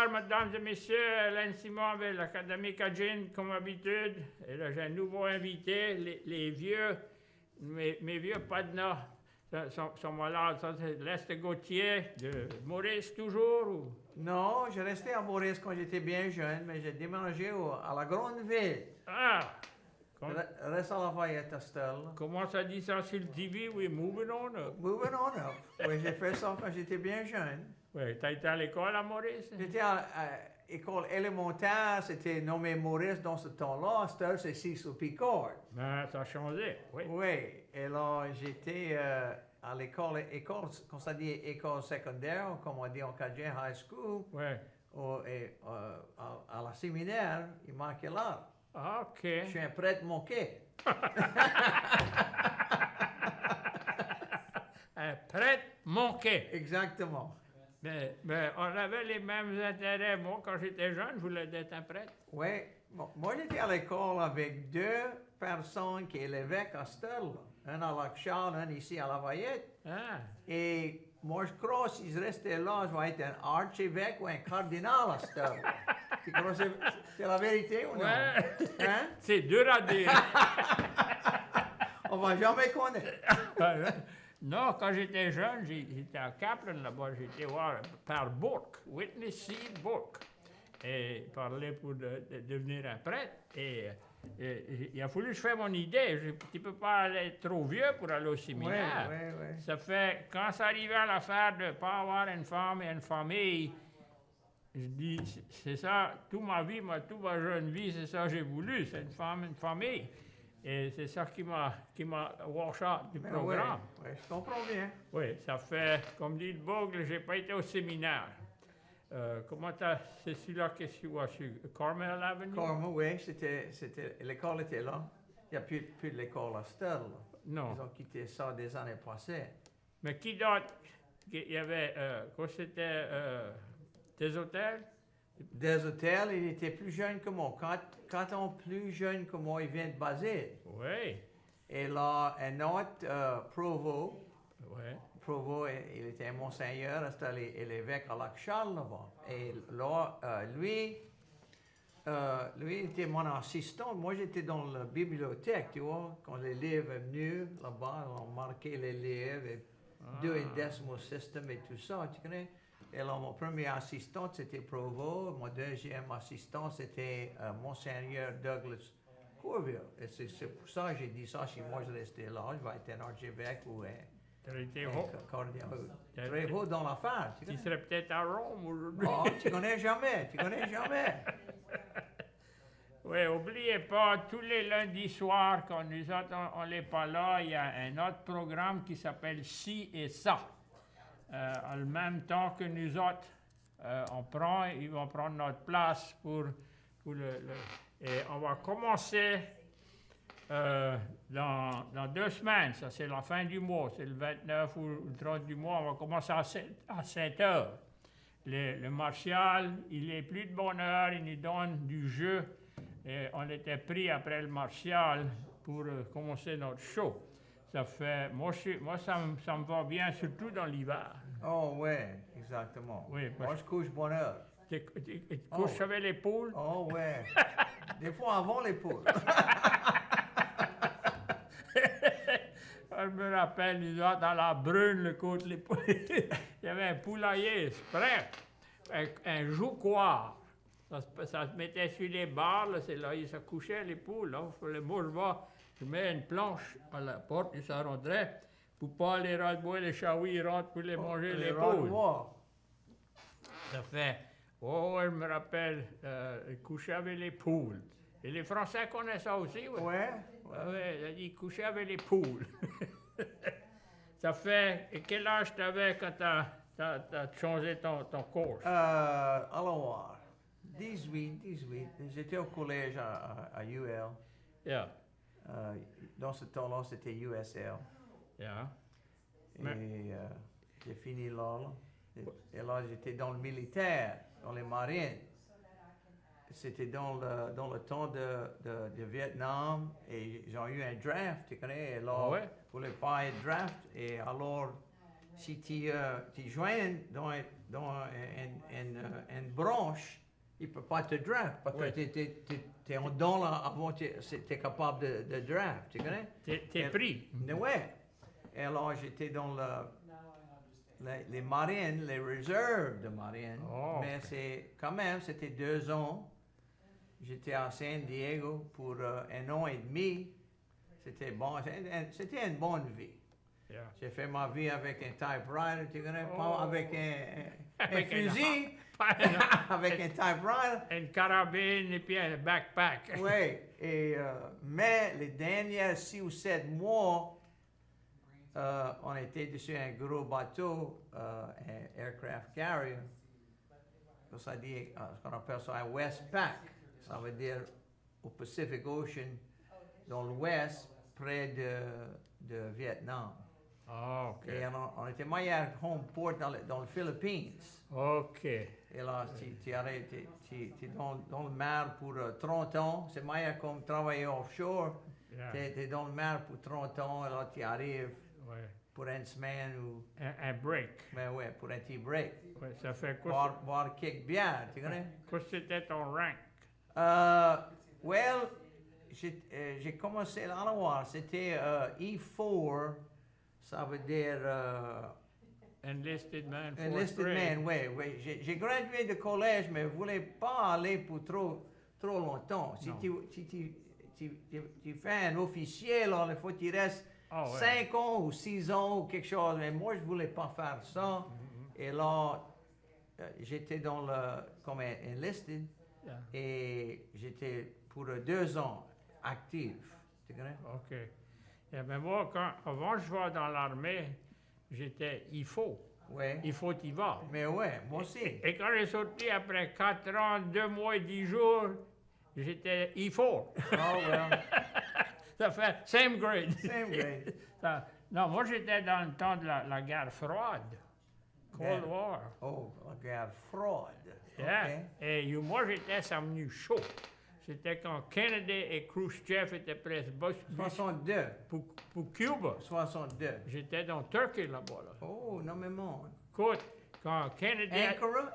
Mesdames et messieurs, Alain Simon avec l'Académie Cajun, comme habitude. Et là, j'ai un nouveau invité, les vieux, mes vieux padnas sont malades. Ça, c'est Lester Gauthier de Maurice, toujours? Ou? Non, j'ai resté à Maurice quand j'étais bien jeune, mais j'ai déménagé à la grande ville. Ah! Reste à Lafayette, Estelle. Comment ça dit ça sur le TV? Oui, moving on up. Moving on up. Oui, j'ai fait ça quand j'étais bien jeune. Oui, t'as été à l'école à Maurice? J'étais à l'école élémentaire, c'était nommé Maurice dans ce temps-là. Estelle, c'est Cecil Picard. Ben, ça a changé, oui. Oui, et là, j'étais à l'école, quand ça dit école secondaire, comme on dit en Cajun, high school. Oui. Et à la séminaire, il manquait là. Ah, OK. Je suis un prêtre manqué. Un prêtre manqué. Exactement. Mais on avait les mêmes intérêts. Moi, quand j'étais jeune, je voulais être un prêtre. Oui. Bon, moi, j'étais à l'école avec deux personnes qui est l'évêque à Stella. Un à Lac-Charles, un ici à Lafayette. Ah. Et moi, je crois, si je restais là, je vais être un archevêque ou un cardinal à Stella. Tu crois que c'est la vérité ou non? Ouais. Hein? C'est dur à dire. On va jamais connaître. Non, quand j'étais jeune, j'étais à Kaplan là-bas, j'étais voir par Bourque, Whitney C. Bourque, et il parlait pour devenir un prêtre. Et il a fallu que je fasse mon idée. Tu ne peux pas aller trop vieux pour aller au séminaire. Oui. Ça fait, quand ça arrivait à l'affaire de ne pas avoir une femme et une famille, je dis, c'est ça, toute ma vie, toute ma jeune vie, c'est ça que j'ai voulu, c'est une femme, une famille. Et c'est ça qui m'a wash out du programme. Oui, je comprends bien. Oui, ça fait, comme dit le Bogle, j'ai pas été au séminaire. Comment c'est celui-là que tu vois sur Carmel Avenue? Carmel, oui, l'école était là. Il n'y a plus de l'école à Stella. Non. Ils ont quitté ça des années passées. Mais qui d'autre? Il y avait, quoi c'était, des hôtels? Des hôtels, il était plus jeune que moi. 4 ans plus jeune que moi, il vient de Basile. Oui. Et là, un autre, Provost. Oui. Provost, il était un monseigneur, c'était l'évêque à Lac-Charles là-bas. Et là, lui, il était mon assistant. Moi, j'étais dans la bibliothèque, tu vois, quand les livres venaient là-bas, on marquait les livres, et 2 et decimal system et tout ça, tu connais? Et là, mon premier assistant, c'était Provost. Mon deuxième assistant, c'était Monseigneur Douglas Courville. Et c'est pour ça que j'ai dit ça. Si moi je restais là, je vais être un archevêque ou un cardinal. Très haut dans l'affaire. Tu serais peut-être à Rome aujourd'hui. Oh, tu connais jamais. Oui, n'oubliez pas, tous les lundis soirs, quand nous autres, on n'est pas là, il y a un autre programme qui s'appelle Ci et ça. En même temps que nous autres, ils vont prendre notre place pour et on va commencer dans 2 semaines, ça c'est la fin du mois, c'est le 29 ou le 30 du mois, on va commencer à 7 heures. Le martial, il est plus de bonne heure, il nous donne du jeu, et on était pris après le martial pour commencer notre show. Ça fait, moi ça me va bien, surtout dans l'hiver. Oh, oui, exactement. Oui, moi, je couche bonne heure. Tu couches avec les poules? Oh, oui. Des fois avant les poules. Je me rappelle, nous autres, dans la brune, le côté les poules, il y avait un poulailler, c'est prêt, un joucoir. Ça se mettait sur les barres, là, c'est là où se couchaient les poules. Là. Moi, je mets une planche à la porte et ça rentrait pour pas les ras-de-bois, les chaouis, ils rentrent pour les manger les poules. Ça fait, je me rappelle, coucher avec les poules. Et les Français connaissent ça aussi, oui. Oui. Il a dit coucher avec les poules. Ça fait, et quel âge tu avais quand tu as changé ton cours? Alors, 18. J'étais au collège à UL. Yeah. Dans ce temps-là, c'était USL. Yeah. Et j'ai fini là. Et là, j'étais dans le militaire, dans les marines. C'était dans le temps de Vietnam et j'ai eu un draft, tu connais, et là, ouais. Il ne voulait pas être draft. Et alors, si tu joins dans un bronche, il ne peut pas te draft parce Ouais. que tu es en don là avant tu es capable de draft, tu connais? T'es pris. Ouais. Et alors, j'étais dans les marines, les réserves de marine. Oh, Mais ok. c'est quand même, c'était 2 ans. J'étais à San Diego pour 1 an et demi. C'était bon, c'était une bonne vie. Yeah. J'ai fait ma vie avec un typewriter, tu connais, Oh. pas avec un Avec un- fusil, Pas avec un typewriter. une carabine et puis un backpack. Oui, et, mais les derniers 6 ou 7 mois, on était dessus un gros bateau, un aircraft carrier. Ça dit, ce qu'on appelle ça un Westpac. Ça veut dire au Pacific Ocean, dans l'ouest, près de Vietnam. Ah, OK. Et on était meilleur home port dans les Philippines. OK. Et là, tu es dans le mer pour 30 ans. C'est meilleur comme travailler offshore. Yeah. Tu es dans le mer pour 30 ans, et là, tu arrives Ouais. pour 1 semaine ou, Un break. ben ouais, pour un petit break. Ouais, ça fait quoi? Boire quelques bières, tu connais? Quoi c'était ton rank? Well, j'ai commencé à la voir. C'était E4, ça veut dire Enlisted man. fourth enlisted grade. man, oui. J'ai gradué de collège, mais je ne voulais pas aller pour trop longtemps. Si Non. tu fais un officier, là, il faut que tu restes Ah, ouais. 5 ans ou 6 ans ou quelque chose. Mais moi, je ne voulais pas faire ça. Et là, j'étais comme un enlisted Yeah. et j'étais pour 2 ans actif. Tu connais? OK. Eh bien, moi, avant je vais dans l'armée, j'étais il faut. Oui. Il faut y va. Mais ouais, moi aussi. Et quand j'ai sorti après 4 ans, 2 mois et 10 jours, j'étais E4. Oh, well, Ça fait same grade. same grade. Non, moi j'étais dans le temps de la guerre froide. Cold Guerre. War. Oh, la guerre froide. Yeah. OK. Et moi j'étais venu chaud. C'était quand Kennedy et Khrushchev étaient prêts 62. pour Cuba. 62. J'étais dans Turquie là-bas. Là. Oh, énormément. Écoute, quand Kennedy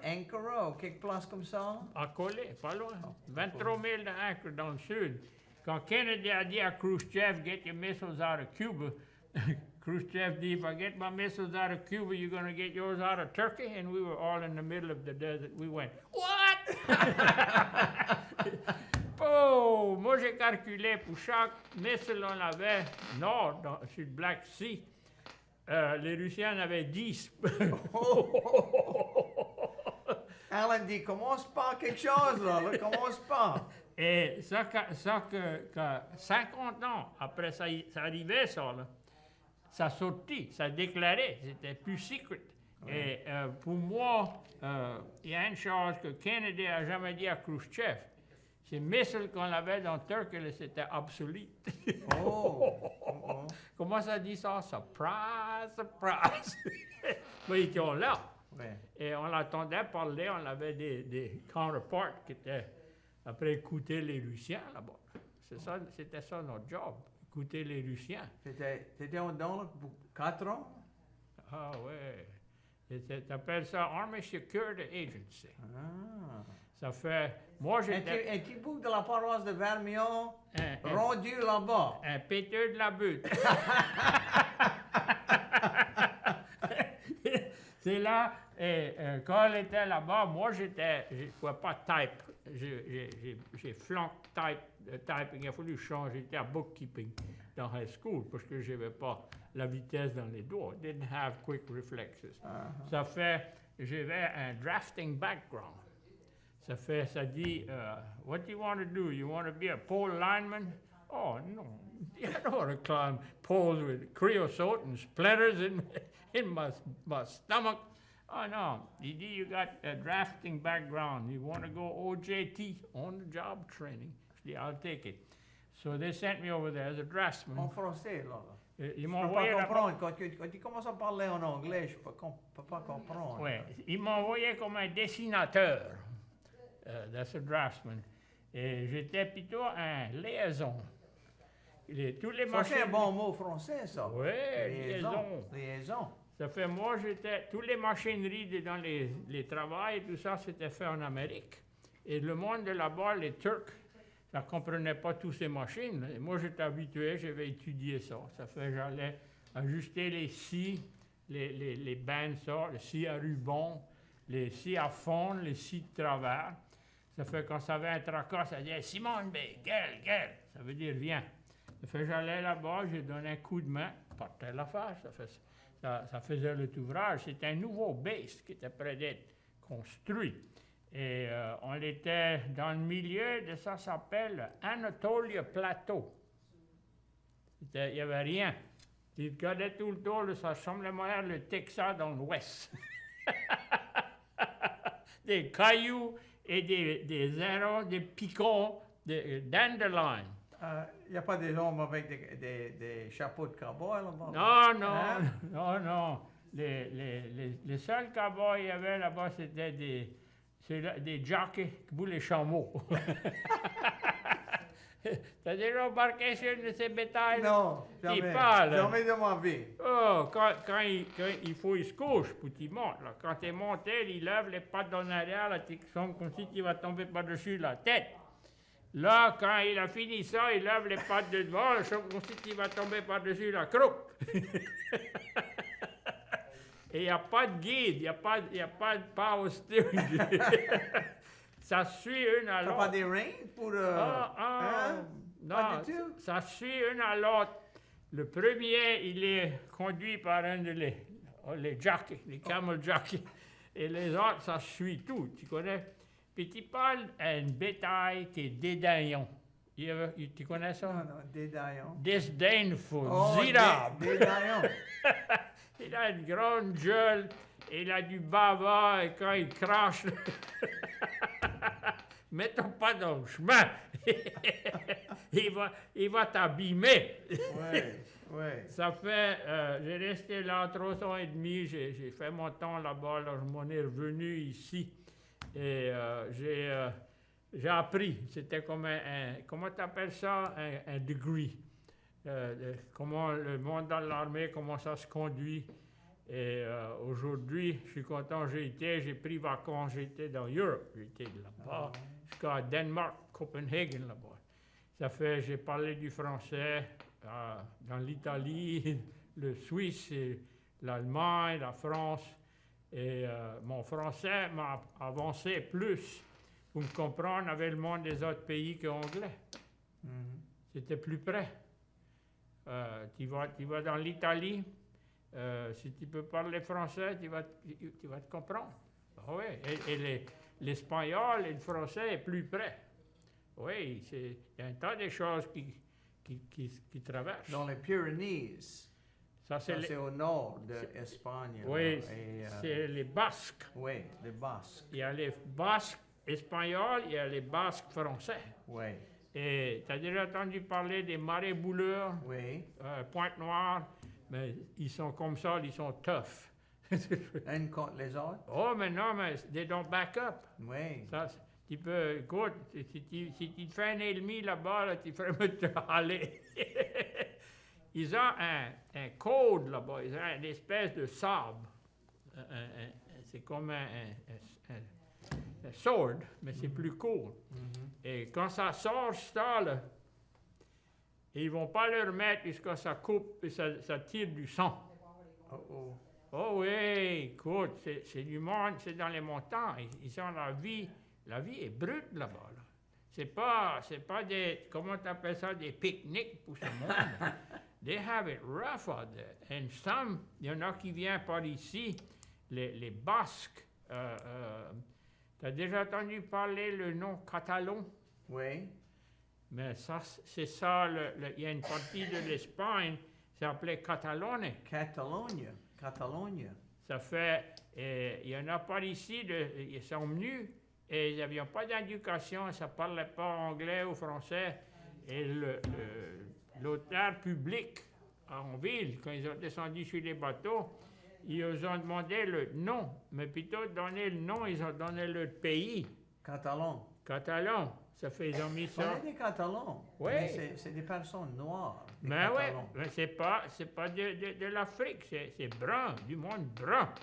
Ankara, ou quelque place comme ça. a collé, pas loin, 23 000 d'acres dans le sud. Quand Kennedy a dit à Khrushchev, get your missiles out of Cuba, Khrushchev dit, if I get my missiles out of Cuba, you're going to get yours out of Turkey? And we were all in the middle of the desert. We went, what? Oh, moi j'ai calculé pour chaque missile on avait, nord, sur le Black Sea, les Russiens en avaient 10. Alan dit, commence par quelque chose, là. Commence pas. Et ça que 50 ans après ça arrivait, ça, là, ça sortit, ça déclarait, c'était plus secret. Et pour moi, il y a une chose que Kennedy n'a jamais dit à Khrushchev. Ces missiles qu'on avait dans Turquie, là, c'était obsolète. Oh. Comment ça dit ça? Surprise, surprise! Mais ils étaient là. Ouais. Et on l'entendait parler, on avait des counterparts qui étaient après écouter les Russiens là-bas. C'était ça notre job, écouter les Russiens. T'étais en don là, pour 4 ans? Ah ouais. T'appelles ça Army Security Agency. Ah. Ça fait. Moi, j'étais Un petit bout de la paroisse de Vermillon, un rendu là-bas. péteux de la butte. C'est là, et quand elle était là-bas, moi, je ne pouvais pas type. J'ai flunk typing. Il a fallu changer. J'étais à bookkeeping dans high school parce que je n'avais pas la vitesse dans les doigts. Didn't have quick reflexes. Ça fait, j'avais un drafting background. Ça dit, what do you want to do? You want to be a pole lineman? Oh, no. I don't want to climb poles with creosote and splinters in my stomach. Oh, no. He dit, you got a drafting background. You want to go OJT, on-the-job training? Je dis, I'll take it. So they sent me over there as a draftsman. En français, là. Ils Je m'ont peux envoyé pas là-bas. comprendre. Quand tu commences à parler en anglais, je peux pas comprendre. Ouais, ils m'ont envoyé comme un dessinateur. That's a draftsman. Et j'étais plutôt un liaison. Tous les Ça, c'est un machines. bon mot français, ça. Oui, liaison. Liaison. Ça fait, moi, toutes les machineries dans les travails, tout ça, c'était fait en Amérique. Et le monde de là-bas, les Turcs, ça ne comprenait pas toutes ces machines. Et moi, j'étais habitué, j'avais étudié ça. Ça fait, j'allais ajuster les scies, les bandes, ça, les scies à ruban, les scies à fond, les scies de travers. Ça fait, quand ça avait un tracas, ça disait « Simone, gueule ». Ça veut dire « viens ». Ça fait, j'allais là-bas, j'ai donné un coup de main, partait l'affaire. Ça faisait le ouvrage. C'était un nouveau base qui était prêt d'être construit. Et on était dans le milieu de ça s'appelle Anatolia Plateau. Il n'y avait rien. Tu regardais tout le tour, ça ressemblait à le Texas dans l'ouest. Des cailloux et des zéros, des picots, des dandelions. Il n'y a pas des hommes avec des chapeaux de cowboy là-bas? Non. Les seuls cowboys qu'il y avait là-bas, c'était des jockeys qui voulaient les chameaux. T'as déjà embarqué sur une de ces bétails? Non, jamais. Jamais de ma vie. Oh, quand il faut, il se couche, puis il monte. Là. Quand tu es monté, il lève les pattes en arrière, là, tu sens comme si tu vas tomber par-dessus la tête. Là, quand il a fini ça, il lève les pattes de devant, je sens comme si tu vas tomber par-dessus la croupe. Et il n'y a pas de guide, il n'y a pas de power steering. Ça suit une à l'autre. T'as pas des reins pour... Non, pas du tout? Ça suit une à l'autre. Le premier, il est conduit par un de les jockeys, les camel jockeys. Et les autres, ça suit tout, tu connais? Puis tu parles à une bétail qui est dédaillant. Tu connais ça? Non, dédaillant. Disdainful, Oh, dédaillant. Il a une grande gueule, il a du bava, et quand il crache, mets-toi pas dans le chemin. il va t'abîmer. Oui. Ça fait, j'ai resté là 3 ans et demi, j'ai fait mon temps là-bas, là, je m'en ai revenu ici. Et j'ai appris, c'était comme comment tu appelles ça, un degree. Comment le monde dans l'armée, comment ça se conduit. Et aujourd'hui, je suis content, j'ai pris vacances, j'étais dans l'Europe, j'étais là-bas, jusqu'à Danemark, Copenhagen là-bas. Ça fait, j'ai parlé du français dans l'Italie, le Suisse, l'Allemagne, la France. Et mon français m'a avancé plus pour me comprendre avec le monde des autres pays qu'anglais. C'était plus près. Tu vas dans l'Italie, si tu peux parler français, tu vas te comprendre. Oui, et l'espagnol et le français est plus près. Oui, il y a un tas de choses qui traversent. Dans les Pyrénées, ça c'est au nord de l'Espagne. Oui, c'est les Basques. Oui, les Basques. Il y a les Basques espagnols, il y a les Basques français. Oui. Et tu as déjà entendu parler des marais bouleurs, Pointe-Noire, mais ils sont comme ça, ils sont tough. Un contre les autres? Oh, mais non, mais they don't back up. Oui. Ça, tu peux, écoute, si tu te fais un ennemi là-bas, là, tu ferais me te aller. Ils ont un code là-bas, ils ont une espèce de sabre. C'est comme un sword, mais c'est plus court. Et quand ça sort, ça, là, ils ne vont pas le remettre jusqu'à ça coupe et ça tire du sang. Oh oui, écoute, c'est du monde, c'est dans les montagnes. Ils ont la vie est brute là-bas. Là. C'est pas des, comment tu appelles ça, des pique-niques pour ce monde. They have it rough out there. And il y en a qui viennent par ici, les Basques. Tu as déjà entendu parler le nom catalan? Oui. Mais ça, c'est ça, il y a une partie de l'Espagne, c'est appelé Catalogne. Catalogne. Ça fait, il y en a par ici, ils sont venus et ils n'avaient pas d'éducation, ça ne parlait pas anglais ou français. Et l'autorité public en ville, quand ils ont descendu sur les bateaux, ils ont demandé le nom, mais plutôt de donner le nom, ils ont donné le pays. Catalan. Catalan. Ça fait, ils ont mis On ça. est des Catalans. Oui. Mais c'est des personnes noires. Des Mais oui, Catalans. mais c'est pas de l'Afrique, c'est brun, du monde brun.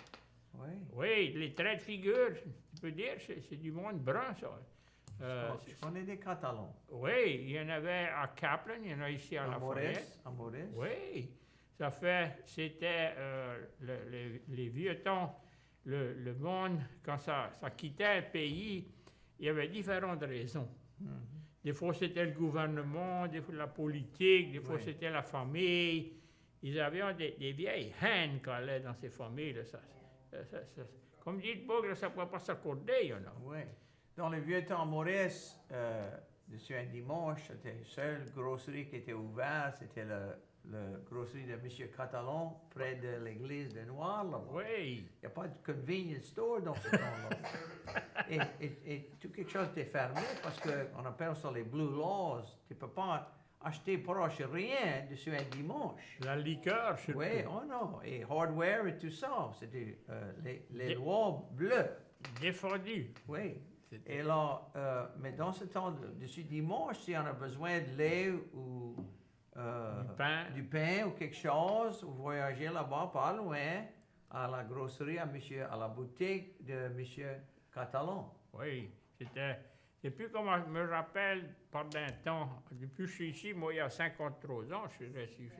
Oui. Oui, les traits de figure, tu peux dire, c'est du monde brun, ça. Je connais des Catalans. Oui, il y en avait à Kaplan, il y en a ici à La Fourrière. À Maurice. Oui, c'était les vieux temps, le monde, quand ça quittait le pays, il y avait différentes raisons. Des fois, c'était le gouvernement, des fois la politique, des fois, Oui. c'était la famille. Ils avaient des vieilles haines qui allaient dans ces familles. Là, comme dit le Bourg, ça ne pouvait pas s'accorder, you know. Oui. Dans les vieux temps à Maurice, sur un dimanche, c'était la seule grosserie qui était ouverte, c'était le grosserie de M. Catalan, près de l'église de Noir, là-bas. Oui. Il n'y a pas de convenience store dans ce temps-là. et tout quelque chose était fermé parce qu'on appelle ça les Blue Laws. Tu ne peux pas acheter proche rien sur un dimanche. La liqueur, surtout. Oui, oh non. Et hardware et tout ça. C'était les lois bleues. Défendu. Oui. Et là, mais dans ce temps de ce dimanche, si on a besoin de lait ou du pain ou quelque chose, vous voyagez là-bas, pas loin, à la grosserie, à la boutique de M. Catalan. Oui, depuis comme je me rappelle, pendant un temps, depuis que je suis ici, moi, il y a 53 ans, je suis resté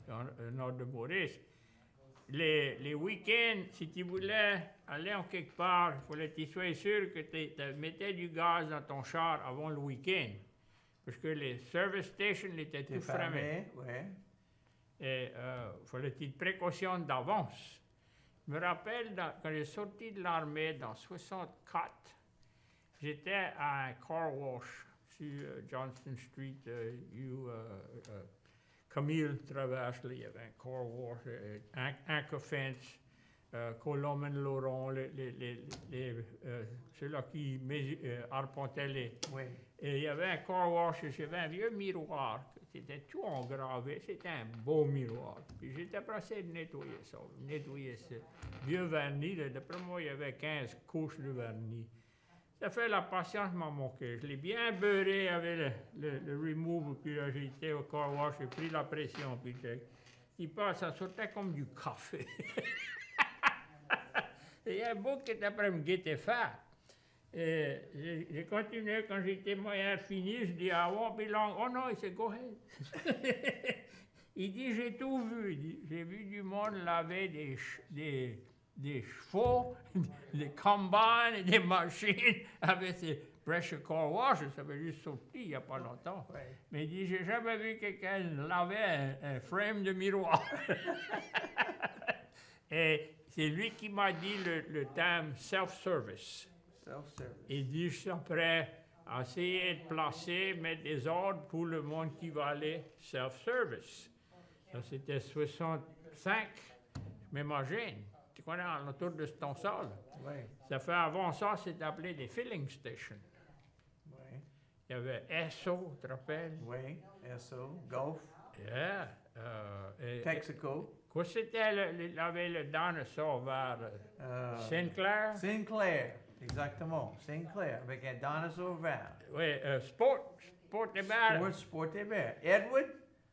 dans le nord de Maurice. Les week-ends, si tu voulais aller en quelque part, il fallait que tu sois sûr que tu mettais du gaz dans ton char avant le week-end. Parce que les service stations étaient tout fermés. Oui. Et il fallait une précaution d'avance. Je me rappelle, quand j'ai sorti de l'armée dans 64, j'étais à un car wash sur Johnston Street, Camille traverse, là, il y avait un car wash, Anchor-Fence, Colomane-Laurent, ceux-là qui arpentaient les... Oui. Et il y avait un car wash, j'avais un vieux miroir, c'était tout engravé, c'était un beau miroir. Puis j'étais pressé de nettoyer ça, nettoyer ce vieux vernis, là, d'après moi il y avait 15 couches de vernis. Ça fait la patience m'a manqué. Je l'ai bien beurré avec le remove, puis là, j'ai été au car wash, j'ai pris la pression, puis ça sortait comme du café. Et il y a un bout qui était après me guetter fat. Et j'ai continué, quand j'étais moyen fini, je dis, I won't be long. Oh non, il s'est go ahead. Il dit, j'ai tout vu. Il dit, j'ai vu du monde laver des chevaux, des combines et des machines avec ces pressure car washers. Ça avait juste sorti il n'y a pas longtemps. Ouais. Mais il dit, j'ai jamais vu quelqu'un laver un frame de miroir. Et c'est lui qui m'a dit le terme self-service. Self-service. Il dit, je suis prêt à essayer de placer, mettre des ordres pour le monde qui va aller self-service. Ça, c'était 65, je m'imagine. Tu connais autour de ton sol. Oui. Ça fait avant ça, c'était appelé des filling stations. Oui. Il y avait Esso, tu te rappelles? Oui. Esso. Gulf. Yeah. Texaco. Quoi c'était il avait le dinosaure vers Sinclair? Sinclair. Exactement. Sinclair. Avec un dinosaure vert. Oui, Sport et Bar. Sport et vert. Edward,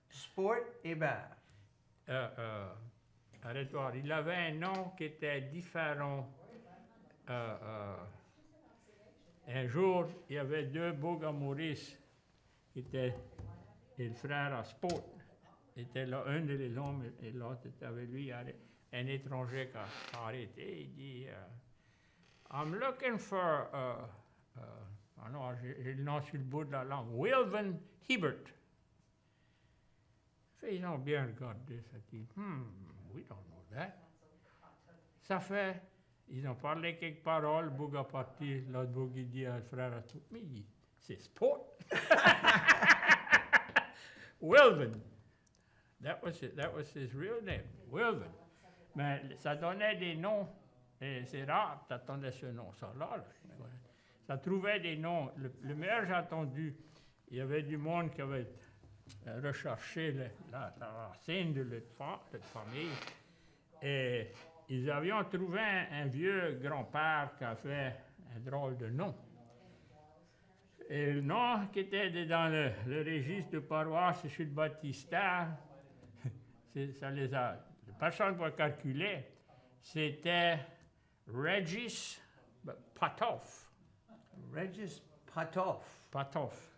Sport et vert. Arrête-toi, il avait un nom qui était différent. Un jour, il y avait deux Bourg à Maurice qui étaient le frère à Sport. Était là, un des hommes et l'autre était avec lui, un étranger qui a arrêté. Il dit I'm looking for. Non, j'ai le nom sur le bout de la langue. Wilvan Hebert. Ils ont bien regardé ça. Dit we don't know that. Ça fait. Ils ont parlé quelques paroles, Boug a parti, l'autre Boug il dit à le frère à tout, mais il dit, c'est Sport. Wilvan. That was his real name, Wilvan. Mais ça donnait des noms, et c'est rare que tu attendais ce nom, ça là. Ça trouvait des noms. Le meilleur j'ai entendu, il y avait du monde qui avait recherché la racine de notre famille. Et ils avaient trouvé un vieux grand-père qui a fait un drôle de nom. Et le nom qui était dans le registre de paroisse chez le baptistère, ça les a... Personne ne peut calculer. C'était Regis Patoff. Regis Patoff. Patoff.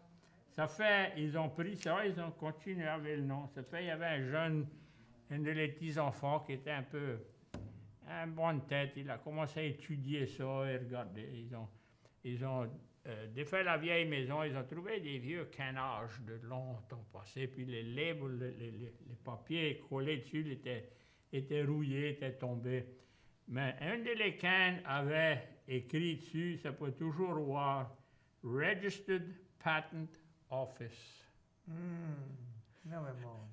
Ça fait, ils ont pris ça, ils ont continué avec le nom. Ça fait, il y avait un de les petits-enfants qui était un peu, un bonne tête. Il a commencé à étudier ça et regarder. Ils ont défait la vieille maison, ils ont trouvé des vieux canages de longtemps passés, puis les labels, les papiers collés dessus étaient rouillés, étaient tombés. Mais un de les cannes avait écrit dessus, ça peut toujours voir, Registered Patent Office. Non, mais bon.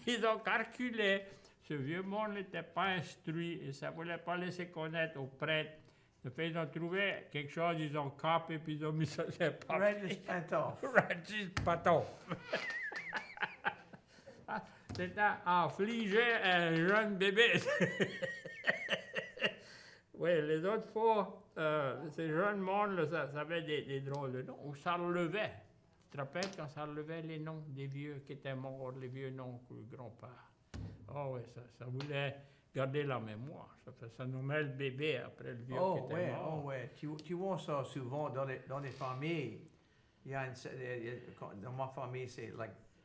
Ils ont calculé, ce vieux monde n'était pas instruit et ça ne voulait pas laisser connaître aux prêtres. Ça fait, ils ont trouvé quelque chose, ils ont capé, puis ils ont mis ça sur le papier. Regis Patoff. Regis Patoff. C'était affliger un jeune bébé. Oui, les autres fois, ces jeunes mondes, là, ça avait des drôles de noms. Ou ça relevait. Tu te rappelles quand ça relevait les noms des vieux qui étaient morts, les vieux noms du grand-père? Oh oui, ça voulait garder la mémoire. Ça nommait le bébé après le vieux qui était mort. Oh, ouais. Tu vois ça souvent dans les familles. Il y a dans ma famille, c'est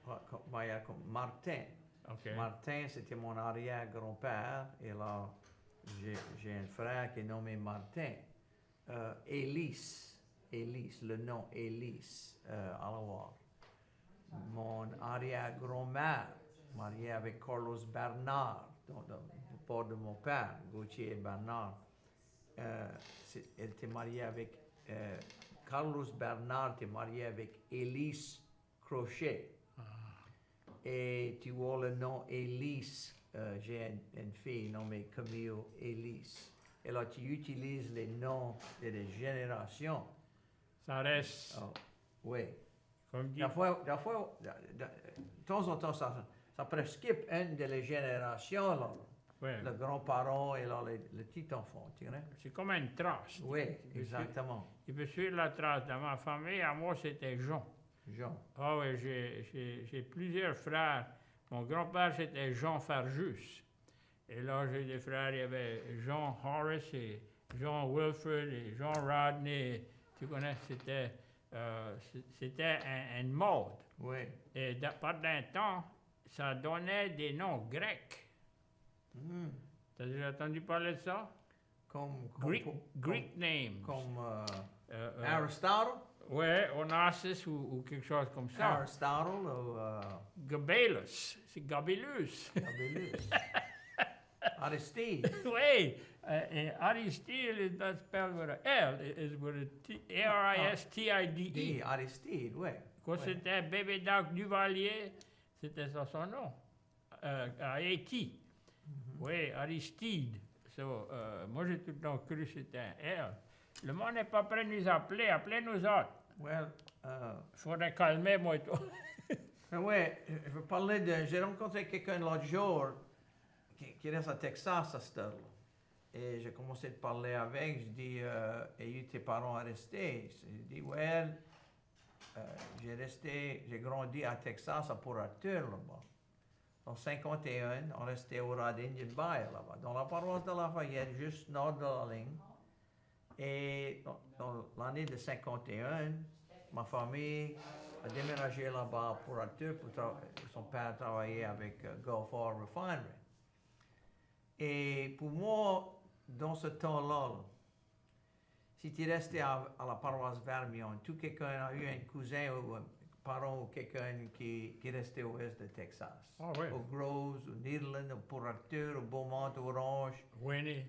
comme Martin. Okay. Martin, c'était mon arrière-grand-père. Et là, j'ai un frère qui est nommé Martin. Élise, le nom Élise. Alors, mon arrière-grand-mère, mariée avec Carlos Bernard, le père de mon père, Gauthier et Bernard. Elle était mariée avec... Carlos Bernard était marié avec Élise Crochet. Et tu vois le nom Élise. J'ai une fille nommée Camille Élise. Et là, tu utilises les noms des générations. Ça reste. Oh, oui. Comme dit. De temps en temps, ça prescript une des générations, là. Oui. Le grand-parent et là, le petit-enfant, tu connais? C'est comme une trace. Oui, exactement. Il peut suivre la trace. Dans ma famille, à moi, c'était Jean. Jean. Ah oui, j'ai plusieurs frères. Mon grand-père, c'était Jean Farjus. Et là, j'ai des frères, il y avait Jean Horace et Jean Wilfred et Jean Rodney. Tu connais, c'était une mode. Oui. Et pendant un temps, ça donnait des noms grecs. T'as déjà entendu parler de ça? Greek names. Comme Aristotle? Oui, Onassis ou quelque chose comme ça. Aristotle ou... Gabelus. C'est Gabelus. Gabelus. Aristide. Oui. Aristide is not spelled with a L. It is with a T, A-R-I-S-T-I-D-E. Aristide, oui. Quand c'était bébé Doc Duvalier, c'était ça son nom. A-T. Oui, Aristide. Moi, j'ai tout le temps cru que c'était un L. Le monde n'est pas prêt de nous appeler. Appelez-nous autres. Well, faudrait calmer, moi et toi. Oui, je veux parler de... J'ai rencontré quelqu'un l'autre jour qui reste à Texas à cette heure-là. Et j'ai commencé à parler avec. Je dis, as-tu tes parents arrêtés? Il dit, well, j'ai grandi à Texas à Port-Arthur là-bas. En 51, on restait au Rad Indian Bay là-bas, dans la paroisse de Lafayette, juste nord de la ligne. Et dans l'année de 51, ma famille a déménagé là-bas pour Arthur, son père travaillait avec Gulf Oil Refinery. Et pour moi, dans ce temps-là, si tu restais à la paroisse Vermillon, tout quelqu'un a eu un cousin ou un parent ou quelqu'un qui restait au est de Texas. Oh, oui. Au Groves, au Nederland, au Port Arthur, au Beaumont, au Orange. Winnie,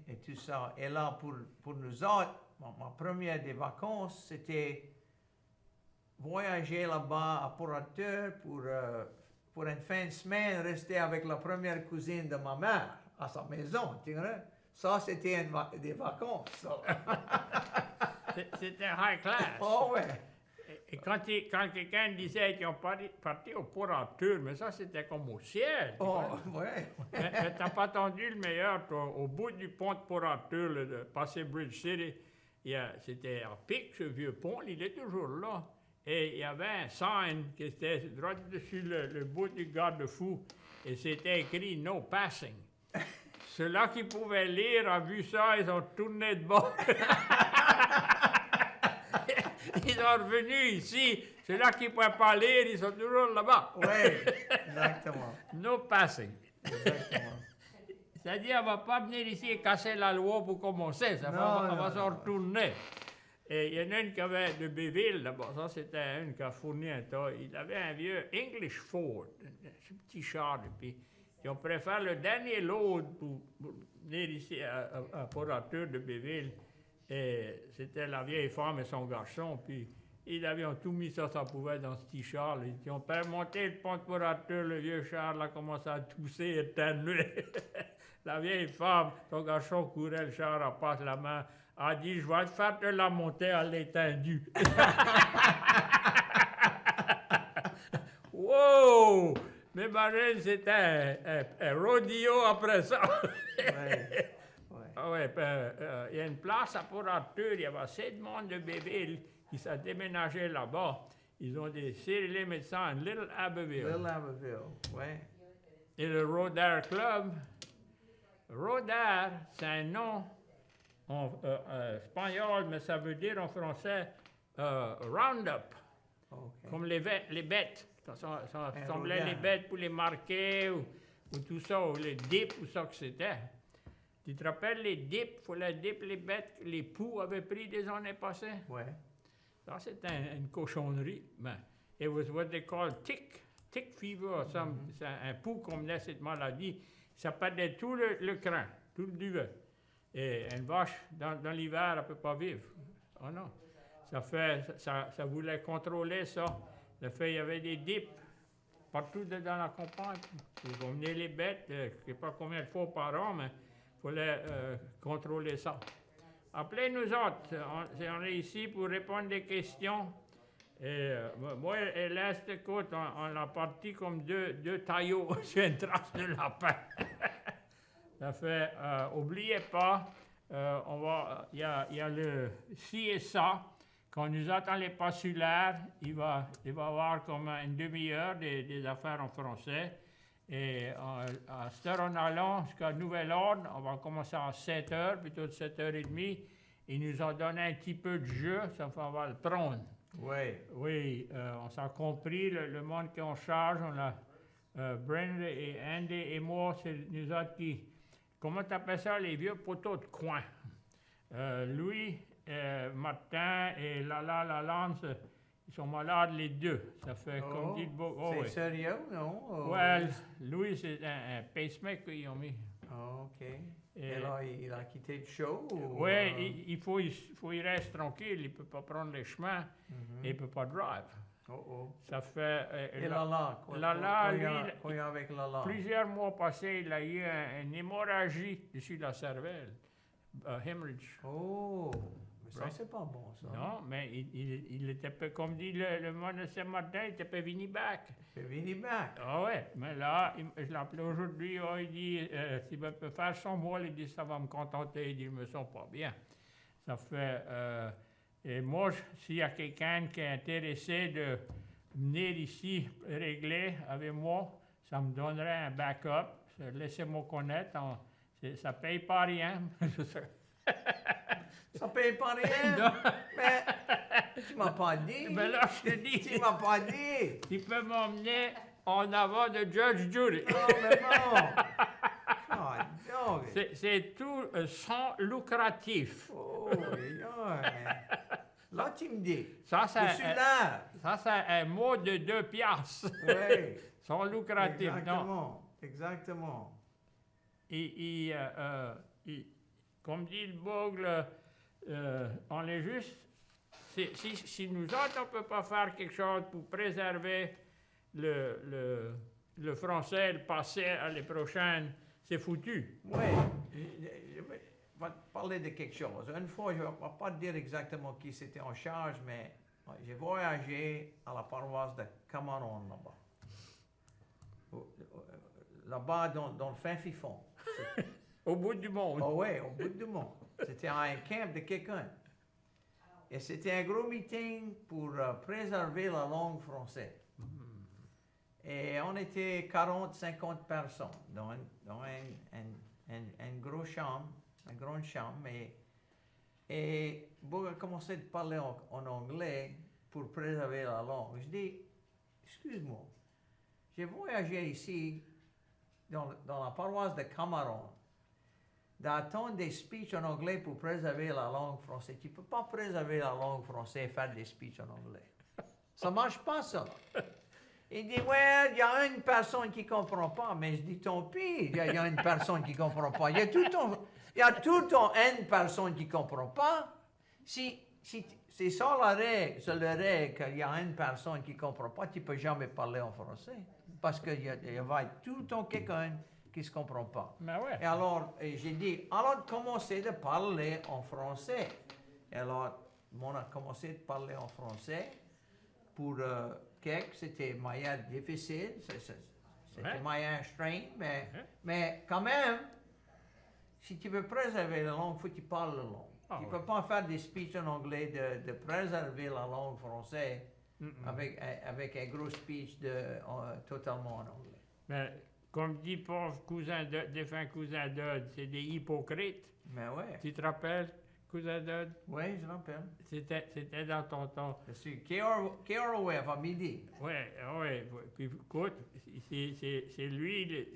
et tout ça. Et là, pour nous autres, ma première des vacances, c'était voyager là-bas à Port Arthur pour une fin de semaine, rester avec la première cousine de ma mère à sa maison, tu vois. Ça, c'était des vacances, ça. C'était high class. Oh, ouais. Et quand quelqu'un disait qu'ils ont parti au Port Arthur, mais ça, c'était comme au ciel. Oh, ouais. Mais t'as pas entendu le meilleur, toi, au bout du pont de Port Arthur, de passer Bridge City, C'était à Pic, ce vieux pont, il est toujours là. Et il y avait un sign qui était droit dessus le bout du garde-fou. Et c'était écrit « No passing ». Ceux-là qui pouvaient lire ont vu ça, ils ont tourné de bord. Ils sont revenus ici. Ceux-là qui ne pouvaient pas lire, ils sont toujours là-bas. Oui, exactement. No passing. Exactement. C'est-à-dire, on ne va pas venir ici et casser la loi pour commencer. Ça on va s'en retourner. Et il y en a une qui avait de Béville, d'abord. Ça, c'était une qui a fourni un tas. Il avait un vieux English Ford, ce petit char. Et puis, ils ont préféré le dernier lot pour venir ici à Port-Arthur de Béville. Et c'était la vieille femme et son garçon. Puis, ils avaient tout mis ça pouvait dans ce petit char. Ils ont fait monter le pont de Port-Arthur. Le vieux char là, commençait à tousser et éternuer. La vieille femme, son garçon courait le char, elle passe la main, a dit, je vais te faire de la montée à l'étendue. Wow! Mais imagine, c'était un rodeo après ça. Ouais. Ah ouais, il y a une place à Port-Arthur, il y avait assez de monde de Béville qui s'est déménagé là-bas. Ils ont décidé les médecins à Little Abbeville. Little Abbeville, oui. Et le Rodair Club. Rodair, c'est un nom espagnol, mais ça veut dire en français Roundup, Okay. comme les bêtes. Ça semblait Rodair. les bêtes pour les marquer ou tout ça, ou les dips, ou ça que c'était. Tu te rappelles les dips, il fallait dip les bêtes que les poux avaient pris des années passées? Oui. Ça, c'était une cochonnerie. Ben, it was what they call tick fever. C'est un pou qu'on menait cette maladie. Ça perdait tout le crin, tout le duvet. Et une vache, dans l'hiver, elle ne peut pas vivre. Oh non. Ça voulait contrôler ça. Ça fait, il y avait des dips partout dans la campagne. Ils ont mené les bêtes, je ne sais pas combien de fois par an, mais il fallait contrôler ça. Appelez-nous autres. On est ici pour répondre des questions. Et moi et l'Est, écoute, on a parti comme deux taillots sur une trace de lapin. Ça fait, oubliez pas, il y a le ci et ça. Quand nous attend les passulaires, il va y avoir comme une demi-heure des affaires en français. Et à cette heure en allant jusqu'à nouvel ordre, on va commencer à 7 heures, plutôt de 7h30. Ils nous ont donné un petit peu de jeu, ça on va le prendre. Oui. Oui, on s'est compris, le monde qui est en charge, on a Brenda et Andy et moi, c'est nous autres qui, comment tu appelles ça, les vieux poteaux de coin. Louis, Martin et Lalande, ils sont malades les deux. Ça fait comme dit le beau. Oh, c'est oui. sérieux, non? Well, Louis, c'est un pacemaker qu'ils ont mis. Oh, OK. Et là, il a quitté le show? Oui, il faut y rester tranquille. Il ne peut pas prendre les chemins et il ne peut pas drive. Ça fait... Et Lala? Quoi avec Lala? Plusieurs mois passés, il a eu une hémorragie dessus de la cervelle. Hemorrhage. Oh! Mais ça, c'est pas bon, ça. Non, mais il était peu, comme dit le monde de Saint-Martin, il était peu vini back. Vini back. Ah ouais, mais là, je l'ai appelé aujourd'hui, il dit, s'il peut faire son mois, il dit, ça va me contenter, il dit, je me sens pas bien. Ça fait, et moi, s'il y a quelqu'un qui est intéressé de venir ici régler avec moi, ça me donnerait un backup, laissez-moi connaître, ça paye pas rien. Ça paye pas rien? Mais tu m'as pas dit. Mais là, je te dis. Tu m'as pas dit. Tu peux m'emmener en avant de Judge Judy. Oh, mais non. God, C'est tout sans lucratif. oh, là, tu me dis. Ça, Je suis là. Ça, c'est un mot de 2 piastres. Oui. Sans lucratif, non. Exactement. Comme dit le Bogle, on est juste... Si nous autres, on ne peut pas faire quelque chose pour préserver le français, le passé à les prochaines, c'est foutu. Oui. Je vais te parler de quelque chose. Une fois, je ne vais pas te dire exactement qui c'était en charge, mais j'ai voyagé à la paroisse de Camaron là-bas. Là-bas, dans le fin fifon. Au bout du monde. Oh oui, au bout du monde. C'était un camp de quelqu'un. Et c'était un gros meeting pour préserver la langue française. Et on était 40, 50 personnes dans une grosse chambre, une grande chambre. Et Boug a commencé de parler en anglais pour préserver la langue. Je dis, excuse-moi, j'ai voyagé ici dans la paroisse de Camaron, d'attendre des speeches en anglais pour préserver la langue française. Tu ne peux pas préserver la langue française et faire des speeches en anglais. Ça ne marche pas, ça. Il dit, ouais, il y a une personne qui ne comprend pas. Mais je dis, tant pis, il y a une personne qui ne comprend pas. Il y a tout le temps une personne qui ne comprend pas. Si c'est ça la règle, c'est la règle qu'il y a une personne qui ne comprend pas, tu ne peux jamais parler en français. Parce qu'il va être tout le temps quelqu'un qui ne se comprend pas. Ben ouais. Et alors, j'ai dit, alors commencez de parler en français. Et alors, on a commencé de parler en français. Pour quelques, c'était moyen difficile, c'était moyen strange, mais quand même, si tu veux préserver la langue, il faut que tu parles la langue. Tu ne peux pas faire des speeches en anglais de préserver la langue française avec un gros speech totalement en anglais. Mais comme dit pauvre défunt cousin Dud, c'est des hypocrites. Mais ouais. Tu te rappelles, cousin Dud? Oui, je me rappelle. C'était dans ton temps. Je suis KROF à midi. Oui. Puis écoute, c'est lui,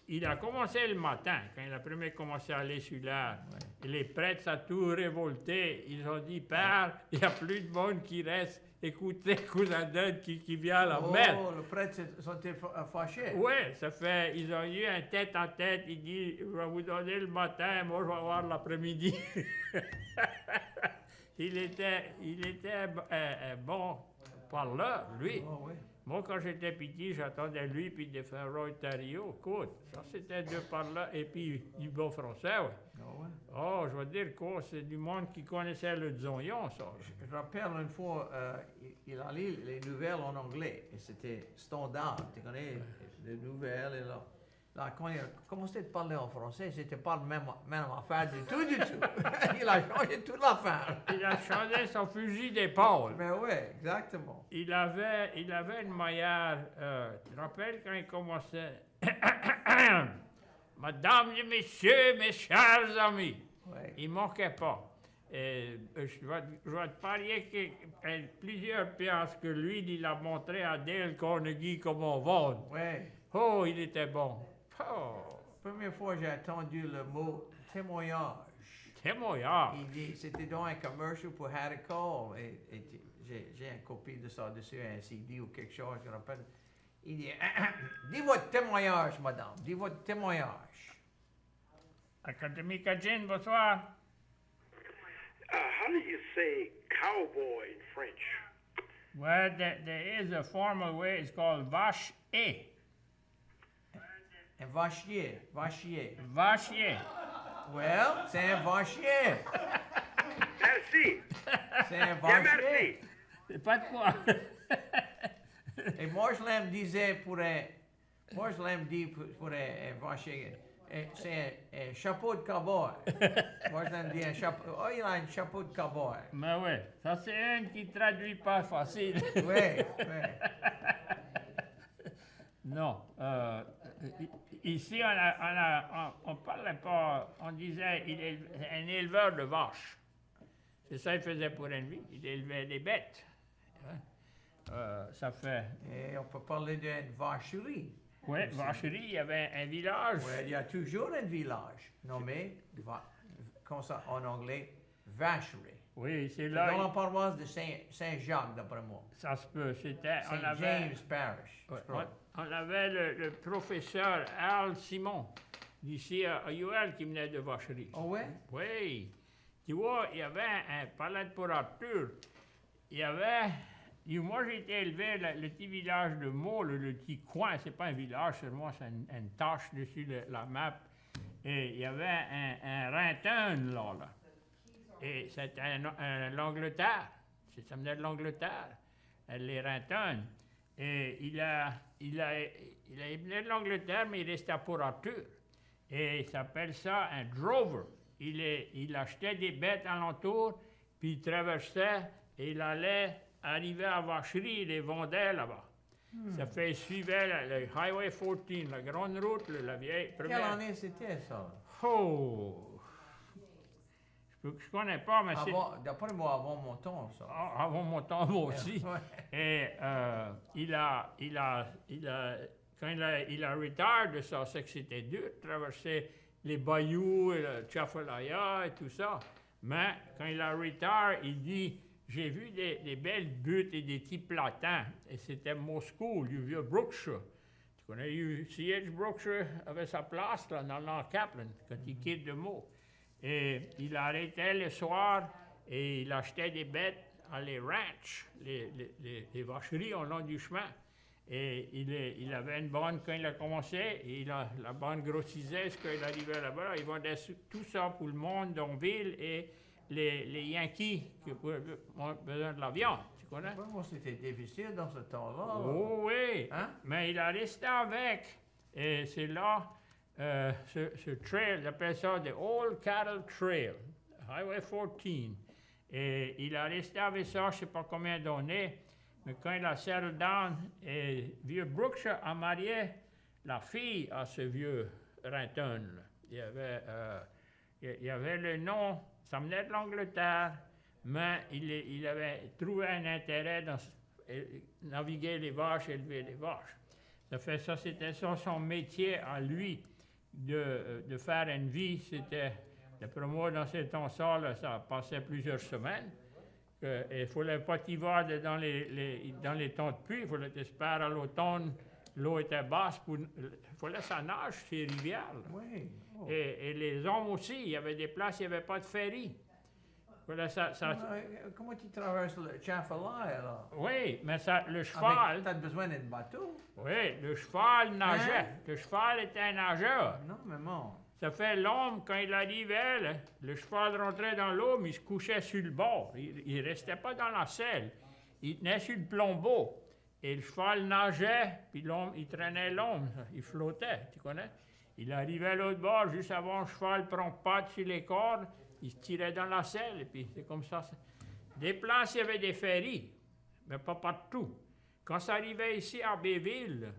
il a commencé le matin, quand il a premier commencé à aller sur l'air. Ouais. Les prêtres, ça a tout révolté. Ils ont dit, Père, il n'y a plus de monde qui reste. Écoutez, cousin Dud qui vient à la messe. Oh, le prêtre sont fâchés. Oui, ça fait, ils ont eu un tête-à-tête. Il dit, je vais vous donner le matin, moi je vais avoir l'après-midi. il était un bon parleur, lui. Oh, oui. Moi, quand j'étais petit, j'attendais lui puis des frères Roy Tario. Écoute, ça c'était deux parleurs et puis du bon français, oui. Oh, ouais. Oh, je veux dire quoi, c'est du monde qui connaissait le dzonyon, ça. Je rappelle une fois, il a lu les nouvelles en anglais et c'était standard. Tu connais les nouvelles et là, quand il a commencé de parler en français, c'était pas la même affaire du tout. Il a changé toute l'affaire. Il a changé son fusil d'épaule. Mais oui, exactement. Il avait une manière, tu te rappelles quand il commençait Madame et messieurs, mes chers amis. Ouais. Il ne manquait pas. Et, je vais te parier que plusieurs pièces que lui, il a montré à Dale Carnegie comment vendre. Ouais. Oh, il était bon. Oh. Première fois j'ai entendu le mot témoignage. Témoignage. Il dit, c'était dans un commercial pour Harry Cole. Et j'ai une copie de ça dessus, un CD ou quelque chose, je me rappelle. Il dit, dis votre témoignage, madame, dis votre témoignage. Académie Cajun, bonsoir. How do you say cowboy in French? Well, there is a formal way, it's called vache-et. Un vachier, vachier. Vachier. Well, c'est un vachier. Merci. C'est un Bien, vachier. merci. C'est pas de quoi. Et moi, je l'aime disait pour un vachier. C'est un chapeau de cowboy. Moi, je l'aime dire un chapeau. Oh, il a un chapeau de cowboy. Mais oui, ça c'est un qui traduit pas facile. Oui. Non. Ici, on parlait pas, on disait il est un éleveur de vaches. C'est ça qu'il faisait pour une vie. Il élevait des bêtes. Ça fait. Et on peut parler d'une vacherie. Oui, vacherie, il y avait un village. Oui, il y a toujours un village nommé, comme ça en anglais, vacherie. Oui, c'est là. Dans la paroisse de Saint-Jacques, d'après moi. Ça se peut. C'était. Saint James Parish. Ouais, on avait le professeur Al Simon, d'ici à UL, qui venait de vacherie. Oh ouais? Oui. Tu vois, il y avait un palais pour Arthur. Il y avait. Moi, j'ai été élevé le petit village de Meaux, le petit coin. C'est pas un village, seulement c'est une tache dessus la map. Et il y avait un Rinton là. Et c'était l'Angleterre. Ça venait de l'Angleterre, les Rintons. Et il venait de l'Angleterre, mais il restait à Port Arthur. Et il s'appelle ça un drover. il achetait des bêtes alentour, puis il traversait et il allait arriver à la vacherie, il les vendait là-bas. Ça fait, il suivait le Highway 14, la grande route, la vieille Quelle première. année c'était ça? Oh! Je connais pas, mais c'est... D'après moi, avant mon temps, ça. Avant mon temps, moi aussi. Ouais. Et quand il a retire de ça, c'est que c'était dur de traverser les bayous, et le Chafalaya et tout ça. Mais quand il a retire, il dit, j'ai vu des belles buttes et des petits platans. Et c'était Moscou, le vieux Brookshire. Tu connais, C.H. Brookshire avait sa place là, dans l'an Kaplan, quand il quitte de mots. Et il arrêtait le soir et il achetait des bêtes à les ranchs, les vacheries au long du chemin. Et il avait une bonne quand il a commencé, et la bonne grossissait quand il arrivait là-bas. Il vendait tout ça pour le monde dans la ville et les Yankees qui ont besoin de la viande. Tu connais? Moi, c'était difficile dans ce temps-là. Oh oui, Hein? mais il a resté avec. Et c'est là, ce trail, j'appelle ça the Old Cattle Trail, Highway 14. Et il a resté avec ça, je ne sais pas combien d'années, mais quand il a settled down, et vieux Brookshire a marié la fille à ce vieux Renton. Il y avait le nom, ça venait de l'Angleterre, mais il avait trouvé un intérêt dans naviguer les vaches, élever les vaches. Ça, c'était ça son métier à lui, de faire une vie. C'était, d'après moi, dans ces temps-là, là, ça passait plusieurs semaines. Il ne fallait pas t'y voir dans les temps de pluie, il fallait espérer à l'automne, l'eau était basse, il fallait ça nage, ces rivières. Là. Oui. Oh. Et les hommes aussi, il y avait des places, il n'y avait pas de ferry. Comment tu traverses le Chafalaya, là? Oui, mais le cheval... Tu as besoin d'un bateau? Oui, le cheval nageait. Hein? Le cheval était un nageur. Énormément. Ça fait l'homme, quand il arrivait, là, le cheval rentrait dans l'eau, mais il se couchait sur le bord. Il ne restait pas dans la selle. Il tenait sur le plombeau. Et le cheval nageait, puis l'homme, il traînait l'homme. Il flottait, tu connais? Il arrivait à l'autre bord, juste avant le cheval prend patte sur les cordes, il se tirait dans la selle, et puis c'est comme ça. Des places, il y avait des ferries, mais pas partout. Quand ça arrivait ici à Béville,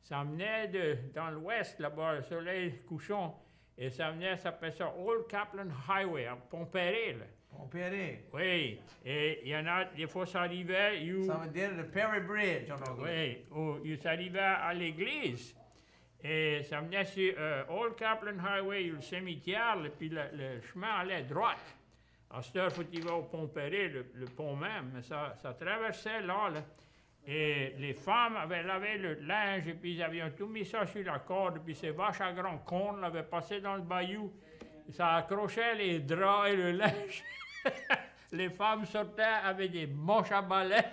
ça venait dans l'ouest, là-bas, le soleil couchant, et ça venait, ça s'appelait ça Old Kaplan Highway, à Pompéry. Pompéry. Oui, et il y en a, des fois, ça arrivait... Ça veut dire le Perry Bridge en anglais. Oui, ça arrivait à l'église, et ça venait sur Old Kaplan Highway, le cimetière, et puis le chemin allait droite. À cette heure, il faut qu'il va au Pompéry, le pont même, mais ça traversait là, et les femmes avaient lavé le linge, et puis ils avaient tout mis ça sur la corde, puis ces vaches à grand cornes l'avaient passé dans le bayou, ça accrochait les draps et le linge. Les femmes sortaient avec des moches à balai.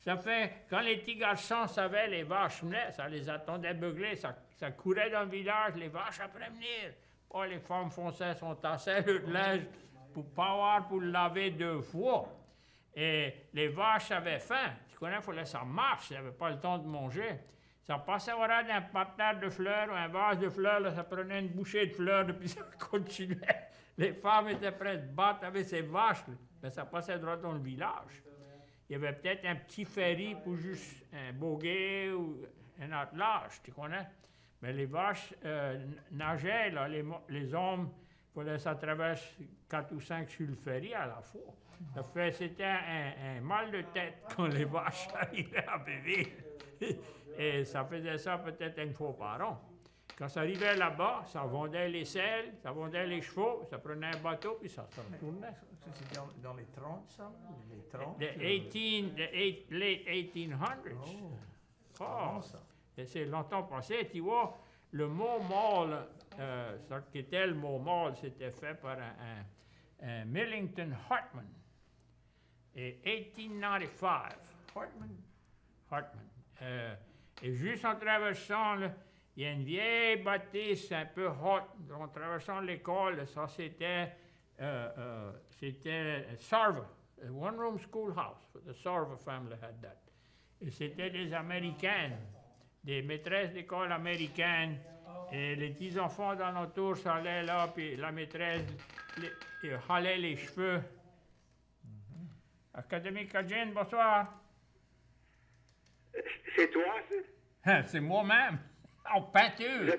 Ça fait, quand les petits garçons savaient les vaches venaient, ça les attendait beugler, ça courait dans le village, les vaches après venir. Oh, les femmes fonçaient, tassaient le linge pour le laver 2 fois. Et les vaches avaient faim. Tu connais, il fallait que ça marche, ils n'avaient pas le temps de manger. Ça passait au ras d'un parterre de fleurs ou un vase de fleurs, là, ça prenait une bouchée de fleurs, et puis ça continuait. Les femmes étaient prêtes à battre avec ces vaches, là. Mais ça passait droit dans le village. Il y avait peut-être un petit ferry pour juste un boguet ou un attelage, tu connais. Mais les vaches nageaient, là, les hommes, il fallait que ça traverse 4 ou 5 sur le ferry à la fois. Ça fait, c'était un mal de tête quand les vaches arrivaient à Béville. Et ça faisait ça peut-être une fois par an. Quand ça arrivait là-bas, ça vendait les selles, ça vendait les chevaux, ça prenait un bateau, puis ça se retournait. Ça, c'est dans les 30, ça? Les 30? Late 1800s. Bon, ça. Et c'est longtemps passé. Tu vois, le mot mâle, ça qui était le mot mâle, c'était fait par un Millington Hartman. Et 1895. Hartman. Et juste en traversant, là, il y a une vieille bâtisse un peu haute, en traversant l'école, ça c'était Sarva, a one-room schoolhouse. The Sarva family had that. Et c'était des Américaines, des maîtresses d'école américaines Et les petits enfants dans notre tour s'allaient là, puis la maîtresse halait les cheveux. Académique Cajun, bonsoir. C'est toi, ça? Hein, c'est moi-même, en peinture.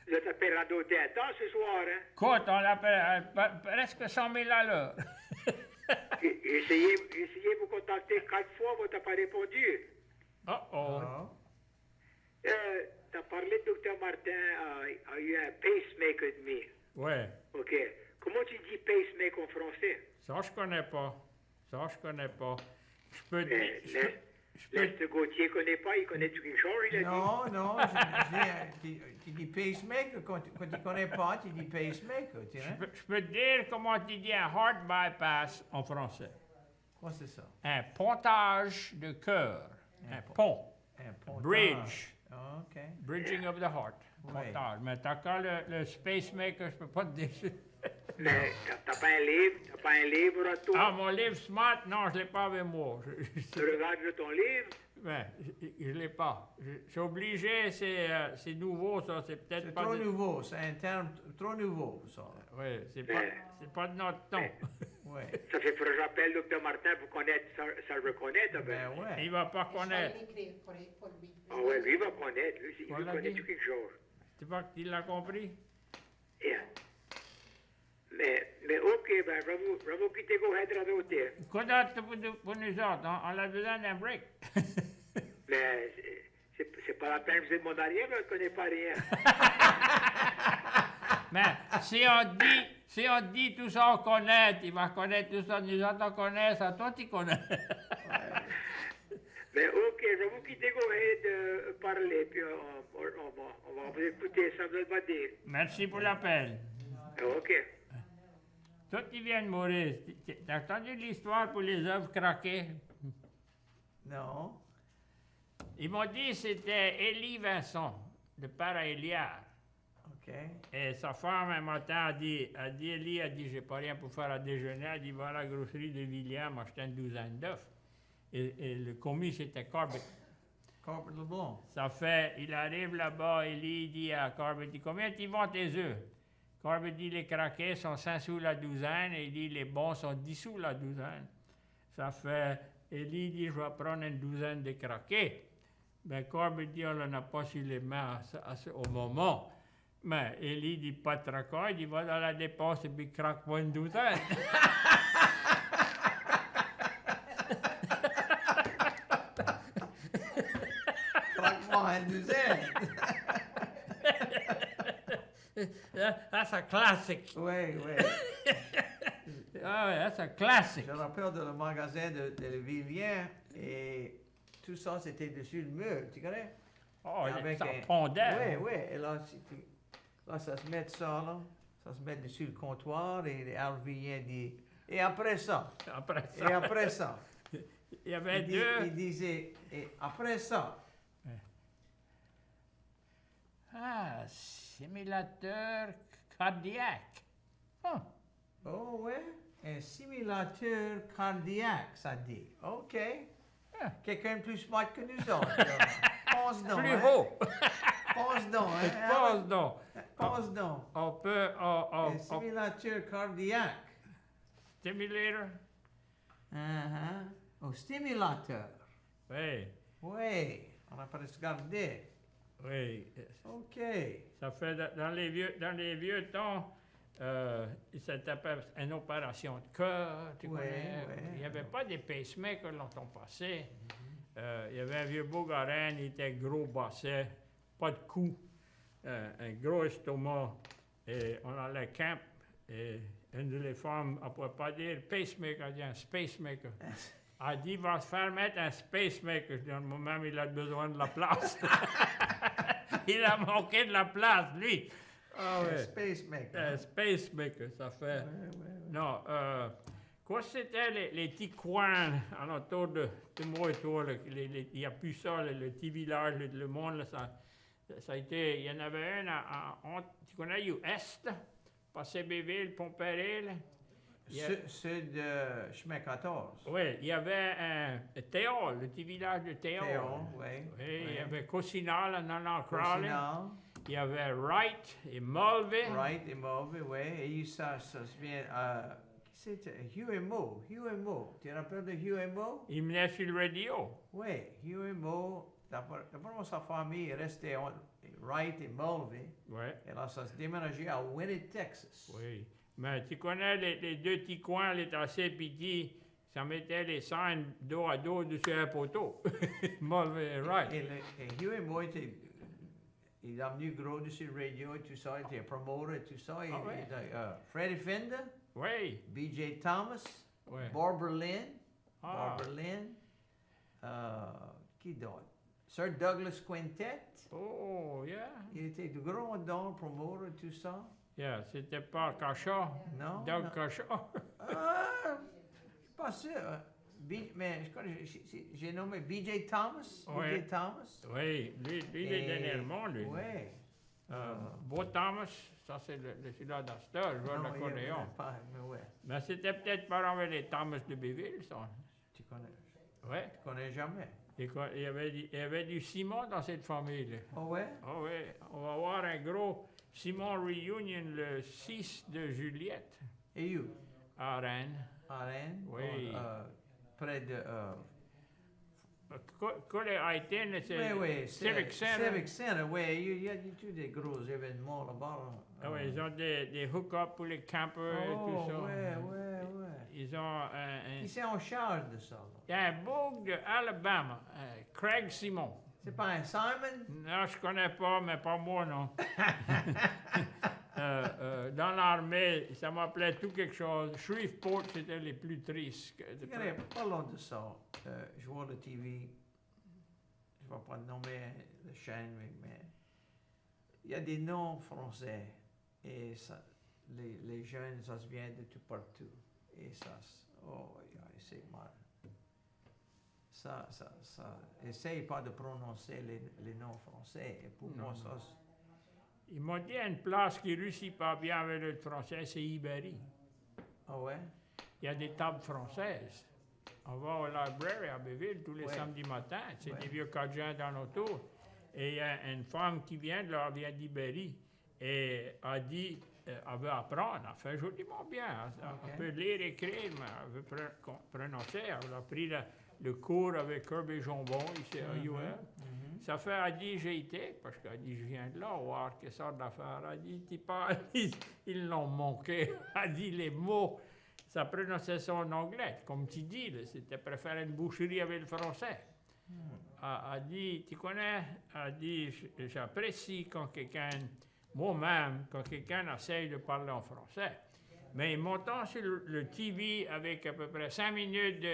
Vous êtes appelé Radio Tintin ce soir, hein? Écoute, on l'appelle presque 100 000 à l'heure. Essayez de vous contacter 4 fois, vous n'avez pas répondu. Oh. Ah. Tu as parlé de Dr. Martin, a eu un pacemaker de mie. Ouais, OK. Comment tu dis pacemaker en français? ça je connais pas. Je peux Eh, dire... Lester Gauthier ne connaît pas, il connaît tout quelque chose, il a dit. Non, tu dis pacemaker, quand tu ne connais pas, tu dis pacemaker, tu sais. Je peux te dire comment tu dis un heart bypass en français. Quoi c'est ça? Un pontage de cœur. Un pont. Un pontage. Bridge. Ah, OK. Bridging of the heart. Oui. Pontage. Mais t'as qu'à le spacemaker, je peux pas te dire. Mais t'as pas un livre à toi? Ah, mon livre Smart, non, je l'ai pas avec moi. Tu regardes ton livre? Ben, je l'ai pas. Je suis obligé, c'est nouveau, ça. C'est peut-être C'est pas... trop nouveau, c'est un terme trop nouveau, ça. Oui, c'est pas de notre temps. Oui. Ça fait que j'appelle Dr. Martin pour connaître, ça le reconnaître. Ben ouais. Il va pas connaître. Je vais l'écrire pour lui. Ah ouais, lui il va connaître, lui, il Voilà, connaît dit. tout quelque chose. Tu vois qu'il l'a compris? Yeah. Mais ok, ben, je vais vous quitter go ahead Radio T. Quoi d'autre pour nous autres? On a besoin d'un break. Mais c'est pas la peine que vous êtes mon arrière, je ne connais pas rien. Mais si on dit tout ça, on connaît, il va connaître tout ça, nous autres on connaît ça, toi tu connais. Mais ok, je vais vous quitter go ahead parler, puis on va vous écouter, ça vous va dire. Merci pour l'appel. Ok. Toi qui viens de mourir, t'as entendu l'histoire pour les œuvres craquées? Non. Ils m'ont dit que c'était Élie Vincent, le père à Éliard. OK. Et sa femme, un matin, Élie a dit, j'ai pas rien pour faire à déjeuner. Elle dit, va à la grosserie de William, acheter une douzaine d'œufs. Et le commis, c'était Corbett. Corbett Leblanc. Ça fait, il arrive là-bas, Élie dit à Corbett, dit, combien tu vends tes œufs? Corbett dit, les craqués sont 5 sous la douzaine, et il dit, les bons sont 10 sous la douzaine. Ça fait, Élie dit, je vais prendre une douzaine de craqués. Ben, Corbett dit, on n'en a pas sur les mains au moment. Mais Élie dit, pas de tracas, il dit, va dans la dépense et puis craque-moi une douzaine. Craque-moi une douzaine. That's a classic. Oui, oui. Ah ouais, that's a classic. Je me rappelle de le magasin de Villiers et tout ça, c'était dessus le mur, tu connais? Oh, Avec ça un- pondait. Oui, oui. Et là, là, ça se met ça, là. Ça se met dessus le comptoir et Al Villiers dit... Et après ça? Après Et ça, après ça? il y avait Il deux. disait, et après ça? Ah, simulateur cardiaque. Ah, Oh, ouais. Un simulateur cardiaque, ça dit. OK. Ah. Quelqu'un de plus smart que nous autres. là. Pense donc. plus hein. haut. Pense donc. Hein. Pense donc. Pense donc. On peut. Un simulateur cardiaque. Stimulator. Au stimulateur. Oui, Oui. On a pas regardé. oui. OK. Ça fait dans les vieux temps, c'était une opération de cœur, tu Ouais, connais. ouais. Il n'y avait pas des pacemakers longtemps passé. Il y avait un vieux Bougarin, il était gros basset, pas de cou, un gros estomac. Et on allait camp. Et une des femmes, elle ne pouvait pas dire pacemaker, elle dit un spacemaker. Elle dit, il va se faire mettre un spacemaker. Je dis, moi-même, il a besoin de la place. Il a manqué de la place, lui. Ah Un ouais. spacemaker. Un spacemaker, ça fait. Non, quoi c'était les petits coins en autour de moi et toi, il n'y a plus ça, le petit village, le monde, là, ça a été, il y en avait un, tu connais, Est, passé Béville, Pompéril. Sud chemin 14. Oui, il y avait un Théol, le petit village de Théol. Théon, oui. Oui, il y avait Cossinal, Nanan Crowley. Cossinal. il y avait Wright et Mulvey. Right et mauvais, oui. Et ça se vient. Qui c'était? Hugh et Mo. Hugh et Mo. Tu te rappelles de Hugh et Mo? Ils venaient sur le radio. Oui, Hugh et Mo. D'après moi, sa famille est restée Wright et Mulvey. Ouais, Et là, ça se déménageait à Winnett, Texas. oui. Mais tu connais les deux petits coins, les assez petits, ça mettait les scènes dos à dos dessus un poteau. Mulvey et Wright. Et Hugh et Mo était. Il est devenu gros dessus le radio et tout ça. Il était promoteur et tout ça. Ah ouais? Freddie Fender, Oui, B.J. Thomas, oui. Barbara Lynn. Ah, Barbara Lynn. Qui d'autre? Sir Douglas Quintet. oh, yeah. Il était de gros dans promoteur et tout ça. Yeah, c'était pas Cachat, Non? Doug non. Cachat. Je suis pas sûr. Mais je connais, j'ai nommé B.J. Thomas. Ouais. B.J. Thomas. Oui, lui il est dernièrement, lui. Oui. Beau Thomas, ça c'est celui-là d'Astor, je vois Non, l'accordéon. mais ouais. Mais c'était peut-être par avec les Thomas de Béville, ça. Tu connais. Oui. Tu connais jamais. Il y avait du Simon dans cette famille. Oh ouais? Ah oui, on va avoir un gros Simon Reunion le 6 de Juliette Et où? à Rennes. À Rennes? Oui. Près de. Quand les Haïtiens, c'est Oui, Civic Center. Civic Center, oui. Il y a tous des gros événements là-bas. Ah oui, ils ont des hook-ups pour les campers et tout ça. Oui. Ils ont Qui c'est en charge de ça? Là? il y a un bouc de Alabama, Craig Simon. C'est pas un Simon? Non, je connais pas, mais pas moi, non. Dans l'armée, ça m'appelait tout quelque chose. Shreveport, c'était les plus tristes. Regardez, parlons de ça. Je vois la TV. Je ne vais pas nommer la chaîne, mais il y a des noms français. Et ça, les jeunes, ça se vient de tout partout. Et ça, c'est mal. Ça, essaye pas de prononcer les noms français. Et pour moi, ça, Ils m'ont dit à une place qui ne réussit pas bien avec le français, c'est Ibéry. ah ouais? Il y a des tables françaises. On va au library à Béville tous les Ouais. samedis matins. C'est Ouais. des vieux Cajuns dans l'auto. Et il y a une femme qui vient de là, elle vient d'Ibéry. Et a dit, elle veut apprendre. Elle fait joliment bien. Elle Ok. peut lire, écrire, mais elle veut prononcer. Elle a pris le cours avec Kirby Jambon ici à UL. Ça fait, elle dit, j'ai été, parce qu'elle dit, je viens de là, voir quelle sorte d'affaires. Elle dit, tu parles, ils l'ont manqué. Elle dit, les mots, sa prononciation en anglais, comme tu dis, là, c'était préférer une boucherie avec le français. Elle dit, tu connais, elle dit, j'apprécie quand quelqu'un, moi-même, quand quelqu'un essaye de parler en français. Mais montant sur le TV avec à peu près 5 minutes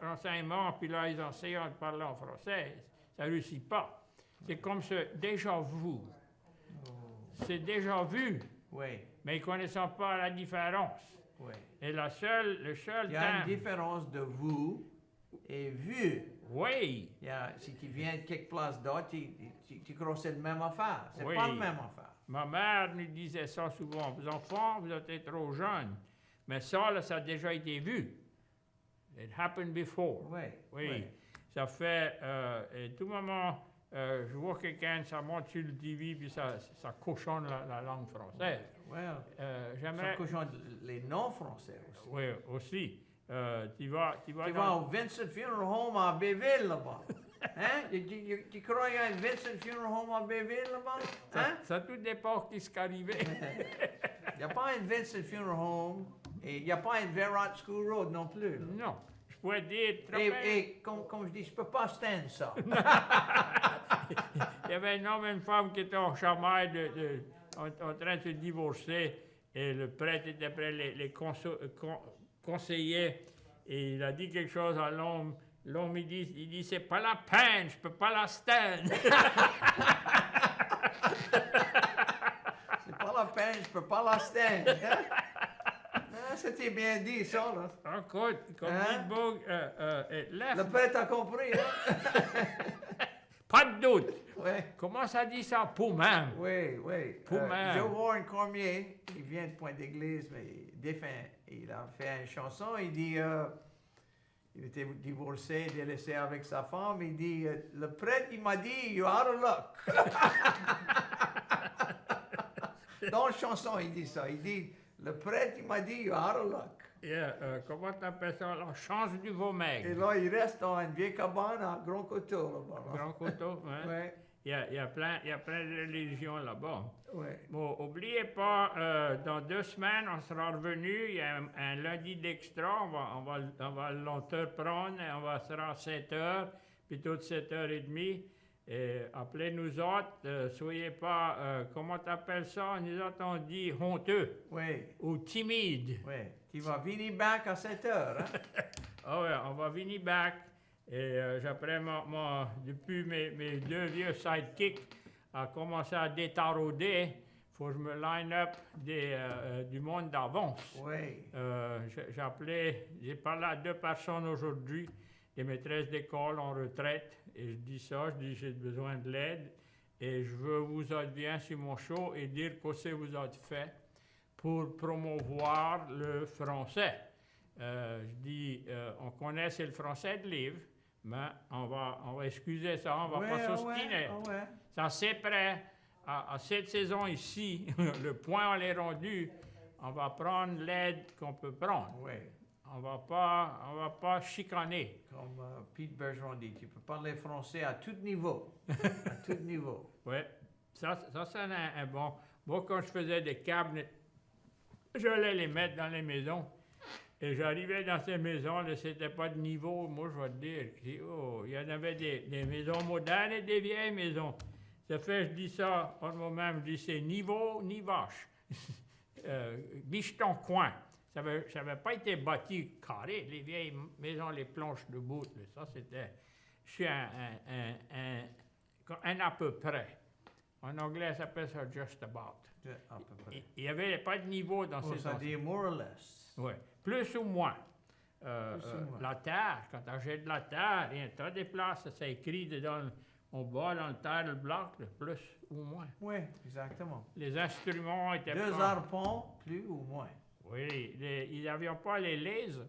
d'enseignement, puis là, ils enseignent à parler en français, ça ne réussit pas. C'est comme ce déjà vu. C'est déjà vu, Oui, mais ils ne connaissent pas la différence. oui. Et le seul Il y a une temps... différence de vous et vu. Oui, Si tu viens de quelque place d'autre, tu crois que c'est la même affaire. C'est Oui. pas la même affaire. ma mère nous disait ça souvent. Vos enfants, vous êtes trop jeunes. Mais ça, là, ça a déjà été vu. It happened before. Oui. Oui. Ça fait, et tout moment, je vois quelqu'un, ça monte sur le TV, puis ça cochonne la langue française. Well, ça J'aimerais... cochonne les noms français aussi. Oui, aussi. Tu vas Tu vas au Vincent Funeral Home à Béville là-bas. Hein? Tu crois qu'il y a un Vincent Funeral Home à Béville là-bas? Hein? Ça tout dépend de ce qui est arrivé. Il n'y a pas un Vincent Funeral Home et il n'y a pas un Verrott School Road non plus. là. Non. Je pourrais dire... Et comme je dis, je ne peux pas stand ça. Il y avait un homme et une femme qui étaient en chamaille, en train de se divorcer, et le prêtre était près les conseillers, et il a dit quelque chose à l'homme. L'homme, il dit, c'est pas la peine, je peux pas la stand. C'est pas la peine, je peux pas la stand. Hein? Ah, c'était bien dit, ça, là. Écoute, comme Hein? dit Boog, Le prêtre a compris, hein? pas de doute. Oui, Comment ça dit ça pour même? oui. Pour même. Joe Warren Cormier, il vient de Pointe-Église, mais il a fait une chanson, il dit, il était divorcé, délaissé avec sa femme. Il dit, le prêtre, il m'a dit, you're out of luck. Dans la chanson, il dit ça. Il dit, le prêtre, il m'a dit, you're out of luck. Comment t'appelles ça? La chance du Vaumègue. Et là, il reste dans une vieille cabane à Grand Coteau, là-bas. Grand Coteau, hein? Ouais, Il y a plein de religions là-bas. ouais. Bon, oubliez pas, dans 2 semaines, on sera revenu. Il y a un lundi d'extra. On va l'entreprendre. On va sera à 7 heures, plutôt de 7h30. Et appelez-nous autres. Soyez pas, comment t'appelles ça? Nous autres, on dit honteux Oui, ou timide. oui. Tu vas venir back à 7 heures, hein? Ah ouais, on va venir back. Et j'après, depuis mes 2 vieux sidekicks a commencé à détarauder, il faut que je me line up du monde d'avance. Oui. J'ai parlé à 2 personnes aujourd'hui, des maîtresses d'école en retraite, et je dis j'ai besoin de l'aide, et je veux vous autres bien sur mon show et dire qu'est-ce que vous avez fait pour promouvoir le français. Je dis, on connaît c'est le français de livre, mais on va excuser ça, on va pas s'ostiner. Ouais. Ça c'est prêt. À cette saison ici, le point on est rendu, on va prendre l'aide qu'on peut prendre. Oui. On va pas chicaner. Comme Pete Bergeron dit, tu peux parler français à tout niveau. À tout niveau. Oui, ça c'est un bon. Moi, quand je faisais des cabinets, j'allais les mettre dans les maisons. Et j'arrivais dans ces maisons, là, c'était pas de niveau. Moi, je vais te dire, il y en avait des maisons modernes et des vieilles maisons. Ça fait, je dis ça en moi-même, je dis c'est niveau ni vache. Biche ton coin. Ça n'avait pas été bâti carré, les vieilles maisons, les planches de bout. Là, ça, c'était un à peu près. En anglais, ça s'appelle ça just about. À peu près. Il n'y avait pas de niveau dans ces Ça dit more or less. Oui, plus ou moins. Plus ou moins. La terre, quand tu achètes de la terre, il y a des places, ça écrit au bas dans le terre, le bloc, là, plus ou moins. Oui, exactement. Les instruments étaient 2 pas... arpents, plus ou moins. Oui, ils n'avaient pas les lèses.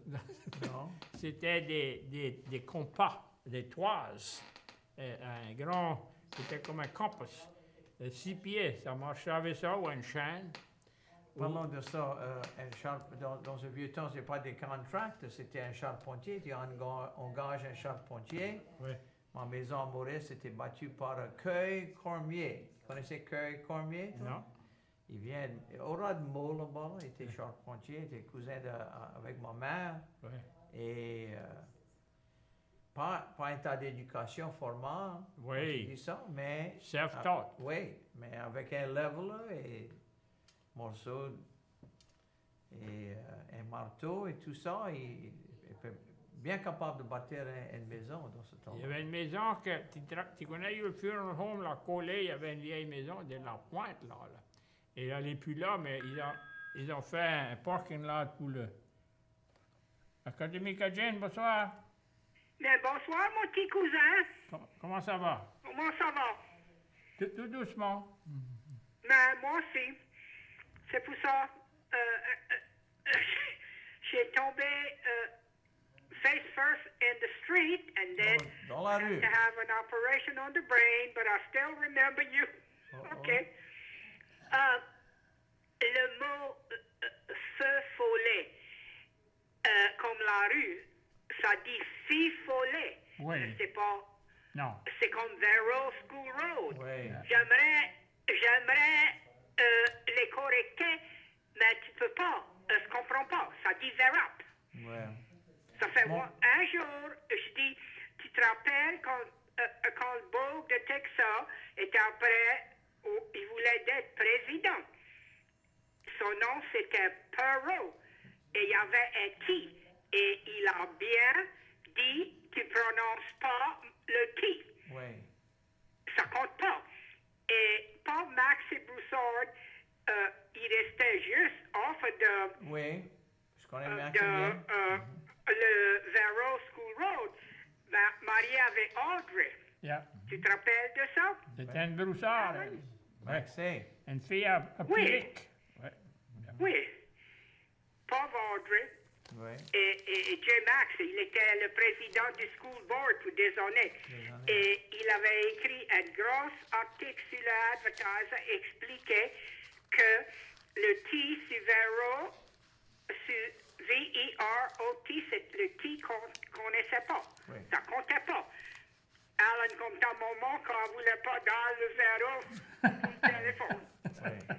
Non. C'était des compas, des toises. Un grand, c'était comme un compass. 6 pieds, ça marchait avec ça, ou une chaîne. Parlons de ça, dans ce vieux temps, ce n'est pas des contracts, c'était un charpentier. Tu engages un charpentier. Oui. Ma maison à Maurice était battue par Cueil Cormier. Vous connaissez Cueil Cormier? Toi? Non. Il vient au ras de Meaux là-bas, il était charpentier, il était cousin avec ma mère. Oui. Et pas un tas d'éducation formelle, Oui. je dis ça, mais... Self-taught. Oui, mais avec un leveler et morceau et un marteau et tout ça, il est bien capable de bâtir une maison dans ce temps. Il y avait une maison que tu connais, le funeral home, la collée, il y avait une vieille maison de la Pointe, là. Et elle n'est plus là, mais ils ont fait un parking lot pour le... Académie Cajun, bonsoir. Mais bonsoir, mon petit cousin. Comment ça va? Comment ça va? Tout doucement. Mais moi aussi. C'est pour ça, j'ai tombé face first in the street, and then Dans la rue. to have an operation on the brain, but I still remember you. Okay. Le mot feu follet, comme la rue, ça dit fille follet. Oui. C'est pas. Non. C'est comme Vero School Road. Oui. J'aimerais les correcter, mais tu peux pas. Je comprends pas. Ça dit Verap. Ouais. Ça fait moi, un jour, je dis, tu te rappelles quand le Bourg de Texas était après, il voulait être président. Son nom c'était Perot. Et il y avait un T. Et il a bien dit, tu prononces pas le T. Oui. Ça compte pas. Et Paul Maxi Broussard, il restait juste off de... Oui. Je connais Maximien. le Vero School Road, marié avec Audrey. Yeah. Tu te rappelles de ça? C'était une broussard. Ah oui. Maxime. Une fille à Oui. Pilic. Ouais. Oui. Pauvre Audrey. Oui. Et J. Max, il était le président du school board pour des années. Et il avait écrit un gros article sur l'advertiser expliquait que le T sur Vero, sur V-E-R-O-T, c'est le T qu'on ne connaissait pas. Oui. Ça comptait pas. Alan, comme ta maman, quand elle ne voulait pas dans le Vero pour le téléphone. Oui.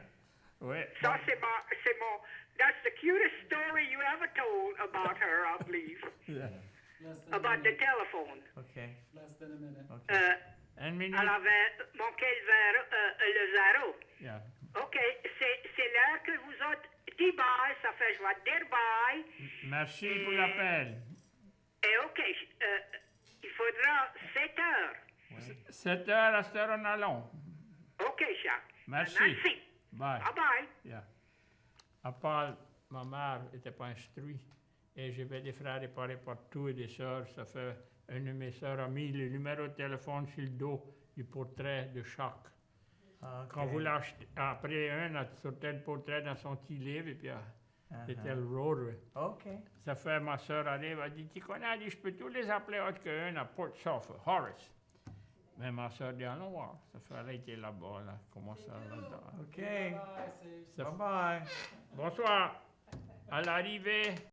Oui. Ça, c'est mon... That's the cutest story you ever told about her, I believe. Less than About a the minute. telephone. OK. Less than a minute. OK. Une minute. Elle avait manqué le zéro. Yeah. OK, c'est l'heure que vous autres dit bye, ça fait je vais dire bye. Merci pour l'appel. Et OK, il faudra 7 heures. 7 heures à cette heure en allant. OK, Jacques. Merci. Merci. Bye. Bye-bye. Yeah. À part, ma mère n'était pas instruite. Et j'avais des frères et partout et des sœurs. Ça fait, une de mes sœurs a mis le numéro de téléphone sur le dos du portrait de chaque. OK. Quand vous l'achetez, après elle sortait le portrait dans son petit livre et puis c'était le Rotary. OK. Ça fait, ma sœur arrive, elle dit, tu connais, elle dit, je peux tous les appeler autre qu'un à Port Suffolk, Horace. Mais ma sœur dit, allons voir. Ça fait, elle était là-bas, là, comment ça là-dedans. OK. Bye, safe. Ça fait- Bye-bye. Bonsoir. À l'arrivée,